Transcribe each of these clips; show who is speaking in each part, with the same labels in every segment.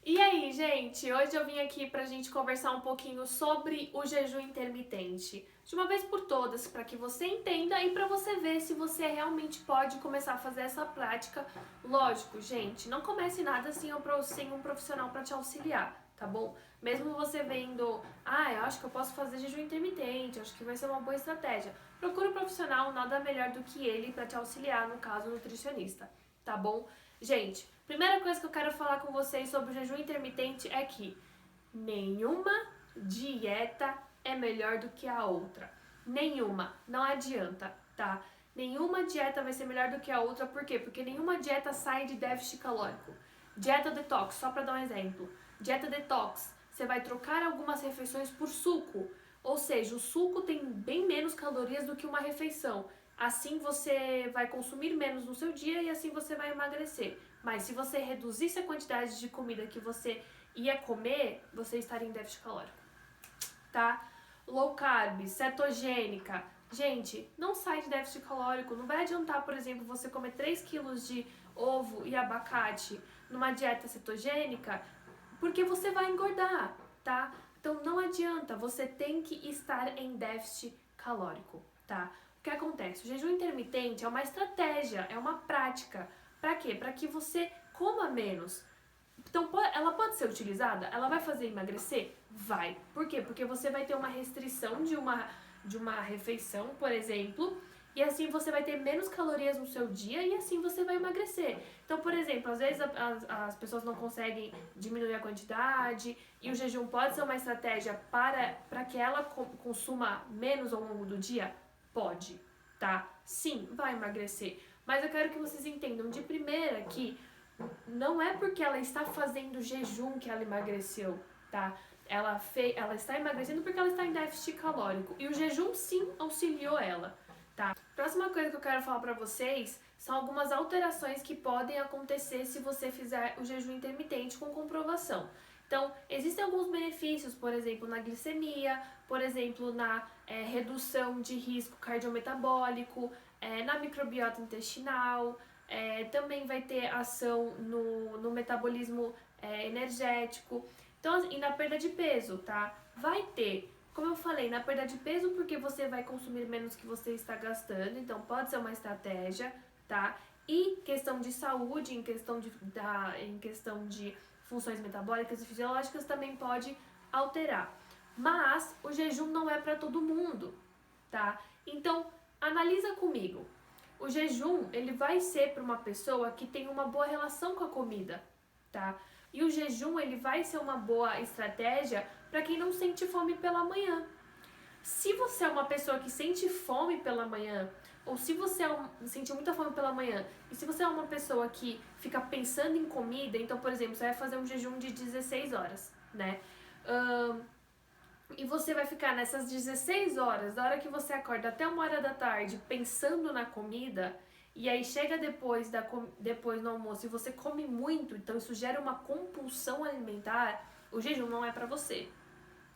Speaker 1: E aí, gente? Hoje eu vim aqui pra gente conversar um pouquinho sobre o jejum intermitente, de uma vez por todas, para que você entenda e para você ver se você realmente pode começar a fazer essa prática. Lógico, gente, não comece nada sem um profissional para te auxiliar, tá bom? Mesmo você vendo, eu acho que eu posso fazer jejum intermitente, acho que vai ser uma boa estratégia. Procure um profissional, nada melhor do que ele para te auxiliar, no caso, nutricionista, tá bom? Gente, primeira coisa que eu quero falar com vocês sobre o jejum intermitente é que nenhuma dieta é melhor do que a outra. Nenhuma, não adianta, tá? Nenhuma dieta vai ser melhor do que a outra, por quê? Porque nenhuma dieta sai de déficit calórico. Dieta detox, só para dar um exemplo. Dieta detox, você vai trocar algumas refeições por suco, ou seja, o suco tem bem menos calorias do que uma refeição. Assim você vai consumir menos no seu dia e assim você vai emagrecer. Mas se você reduzisse a quantidade de comida que você ia comer, você estaria em déficit calórico, tá? Low carb, cetogênica. Gente, não sai de déficit calórico. Não vai adiantar, por exemplo, você comer 3 quilos de ovo e abacate numa dieta cetogênica, porque você vai engordar, tá? Então não adianta, você tem que estar em déficit calórico, tá? O que acontece? O jejum intermitente é uma estratégia, é uma prática. Para quê? Para que você coma menos. Então, ela pode ser utilizada? Ela vai fazer emagrecer? Vai. Por quê? Porque você vai ter uma restrição de uma refeição, por exemplo, e assim você vai ter menos calorias no seu dia e assim você vai emagrecer. Então, por exemplo, às vezes as pessoas não conseguem diminuir a quantidade e o jejum pode ser uma estratégia para que ela consuma menos ao longo do dia? Pode, tá? Sim, vai emagrecer. Mas eu quero que vocês entendam de primeira que não é porque ela está fazendo jejum que ela emagreceu, tá? Ela está emagrecendo porque ela está em déficit calórico. E o jejum sim auxiliou ela, tá? Próxima coisa que eu quero falar pra vocês são algumas alterações que podem acontecer se você fizer o jejum intermitente com comprovação. Então, existem alguns benefícios, por exemplo, na glicemia, por exemplo, na redução de risco cardiometabólico, na microbiota intestinal, também vai ter ação no metabolismo energético. Então, e na perda de peso, tá? Vai ter, como eu falei, na perda de peso porque você vai consumir menos que você está gastando, então pode ser uma estratégia, tá? E questão de saúde, em questão de funções metabólicas e fisiológicas também pode alterar. Mas o jejum não é para todo mundo, tá? Então, analisa comigo. O jejum, ele vai ser para uma pessoa que tem uma boa relação com a comida, tá? E o jejum, ele vai ser uma boa estratégia para quem não sente fome pela manhã. Se você é uma pessoa que sente fome pela manhã, ou se você sente muita fome pela manhã, e se você é uma pessoa que fica pensando em comida, então, por exemplo, você vai fazer um jejum de 16 horas, né? E você vai ficar nessas 16 horas, da hora que você acorda até 1 hora da tarde, pensando na comida, e aí chega depois no almoço e você come muito, então isso gera uma compulsão alimentar, o jejum não é pra você,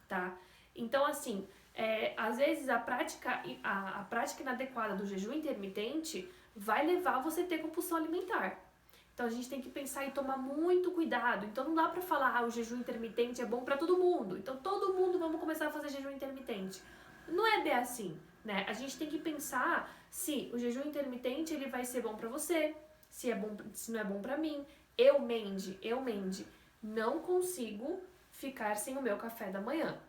Speaker 1: tá? Então, assim, às vezes a prática inadequada do jejum intermitente vai levar você a ter compulsão alimentar. Então a gente tem que pensar e tomar muito cuidado. Então não dá pra falar, o jejum intermitente é bom pra todo mundo. Então todo mundo vamos começar a fazer jejum intermitente. Não é bem assim, né? A gente tem que pensar se o jejum intermitente ele vai ser bom pra você, se não é bom pra mim. Eu, Mandy, não consigo ficar sem o meu café da manhã.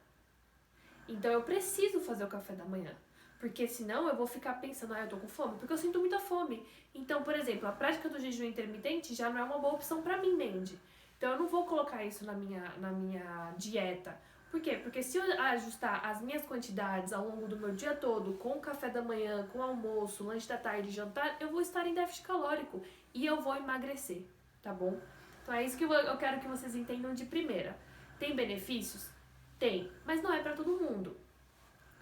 Speaker 1: Então eu preciso fazer o café da manhã. Porque senão eu vou ficar pensando, eu tô com fome, porque eu sinto muita fome. Então, por exemplo, a prática do jejum intermitente já não é uma boa opção pra mim, Mandy. Então eu não vou colocar isso na minha dieta. Por quê? Porque se eu ajustar as minhas quantidades ao longo do meu dia todo, com o café da manhã, com o almoço, lanche da tarde e jantar, eu vou estar em déficit calórico e eu vou emagrecer, tá bom? Então é isso que eu quero que vocês entendam de primeira. Tem benefícios? Tem, mas não é pra todo mundo,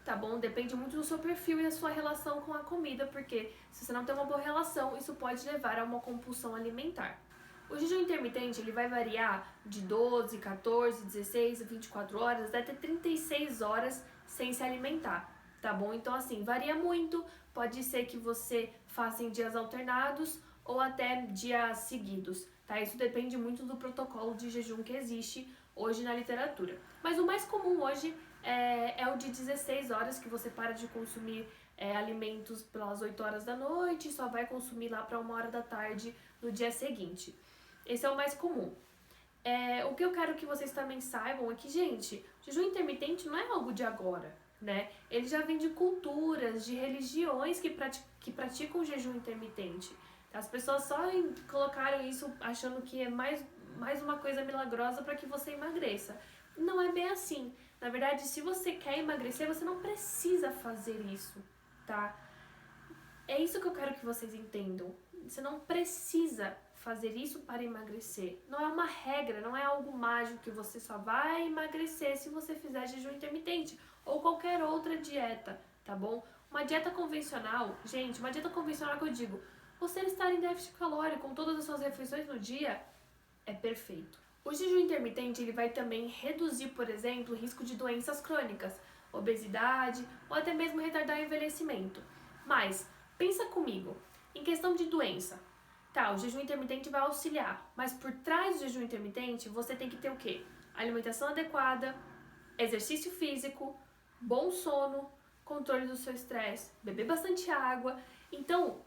Speaker 1: tá bom? Depende muito do seu perfil e da sua relação com a comida, porque se você não tem uma boa relação, isso pode levar a uma compulsão alimentar. O jejum intermitente ele vai variar de 12, 14, 16, 24 horas até 36 horas sem se alimentar, tá bom? Então assim, varia muito, pode ser que você faça em dias alternados ou até dias seguidos, tá? Isso depende muito do protocolo de jejum que existe hoje na literatura. Mas o mais comum hoje é o de 16 horas, que você para de consumir alimentos pelas 8 horas da noite e só vai consumir lá para 1 hora da tarde no dia seguinte. Esse é o mais comum. O que eu quero que vocês também saibam é que, gente, jejum intermitente não é algo de agora, né? Ele já vem de culturas, de religiões que praticam jejum intermitente. As pessoas só colocaram isso achando que é mais uma coisa milagrosa para que você emagreça. Não é bem assim. Na verdade, se você quer emagrecer, você não precisa fazer isso, tá? É isso que eu quero que vocês entendam. Você não precisa fazer isso para emagrecer. Não é uma regra, não é algo mágico que você só vai emagrecer se você fizer jejum intermitente ou qualquer outra dieta, tá bom? Uma dieta convencional, gente, uma dieta convencional que eu digo, você estar em déficit calórico com todas as suas refeições no dia é perfeito. O jejum intermitente ele vai também reduzir, por exemplo, o risco de doenças crônicas, obesidade ou até mesmo retardar o envelhecimento. Mas pensa comigo, em questão de doença, tá, o jejum intermitente vai auxiliar, mas por trás do jejum intermitente você tem que ter o quê? Alimentação adequada, exercício físico, bom sono, controle do seu estresse, beber bastante água. Então,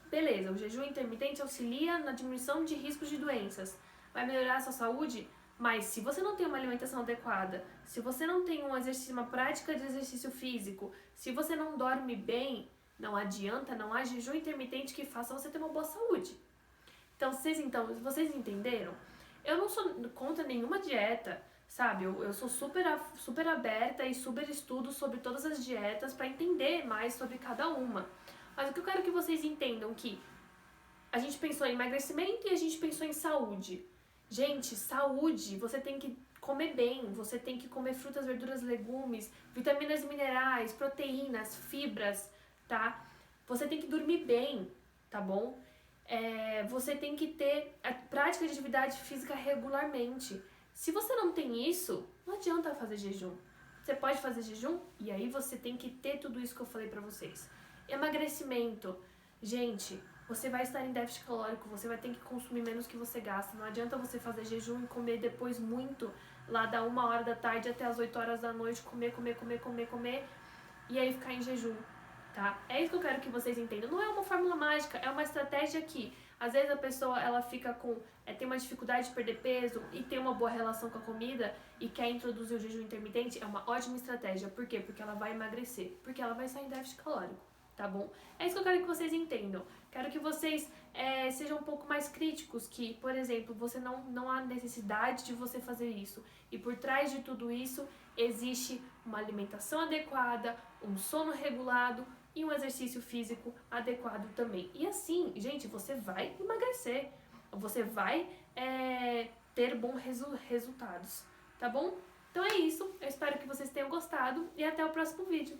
Speaker 1: beleza, o jejum intermitente auxilia na diminuição de riscos de doenças, vai melhorar a sua saúde, mas se você não tem uma alimentação adequada, se você não tem uma prática de exercício físico, se você não dorme bem, não adianta, não há jejum intermitente que faça você ter uma boa saúde. Então, vocês entenderam? Eu não sou contra nenhuma dieta, sabe? Eu sou super aberta e super estudo sobre todas as dietas para entender mais sobre cada uma. Mas o que eu quero que vocês entendam é que a gente pensou em emagrecimento e a gente pensou em saúde. Gente, saúde, você tem que comer bem, você tem que comer frutas, verduras, legumes, vitaminas e minerais, proteínas, fibras, tá? Você tem que dormir bem, tá bom? Você tem que ter a prática de atividade física regularmente. Se você não tem isso, não adianta fazer jejum. Você pode fazer jejum e aí você tem que ter tudo isso que eu falei pra vocês. Emagrecimento. Gente, você vai estar em déficit calórico, você vai ter que consumir menos que você gasta. Não adianta você fazer jejum e comer depois muito, lá da 1 hora da tarde até as 8 horas da noite, comer, e aí ficar em jejum, tá? É isso que eu quero que vocês entendam. Não é uma fórmula mágica, é uma estratégia que, às vezes a pessoa, ela fica tem uma dificuldade de perder peso e tem uma boa relação com a comida e quer introduzir o jejum intermitente, é uma ótima estratégia. Por quê? Porque ela vai emagrecer, porque ela vai sair em déficit calórico, tá bom? É isso que eu quero que vocês entendam. Quero que vocês sejam um pouco mais críticos, que, por exemplo, você não há necessidade de você fazer isso. E por trás de tudo isso, existe uma alimentação adequada, um sono regulado e um exercício físico adequado também. E assim, gente, você vai emagrecer, você vai ter bons resultados, tá bom? Então é isso, eu espero que vocês tenham gostado e até o próximo vídeo.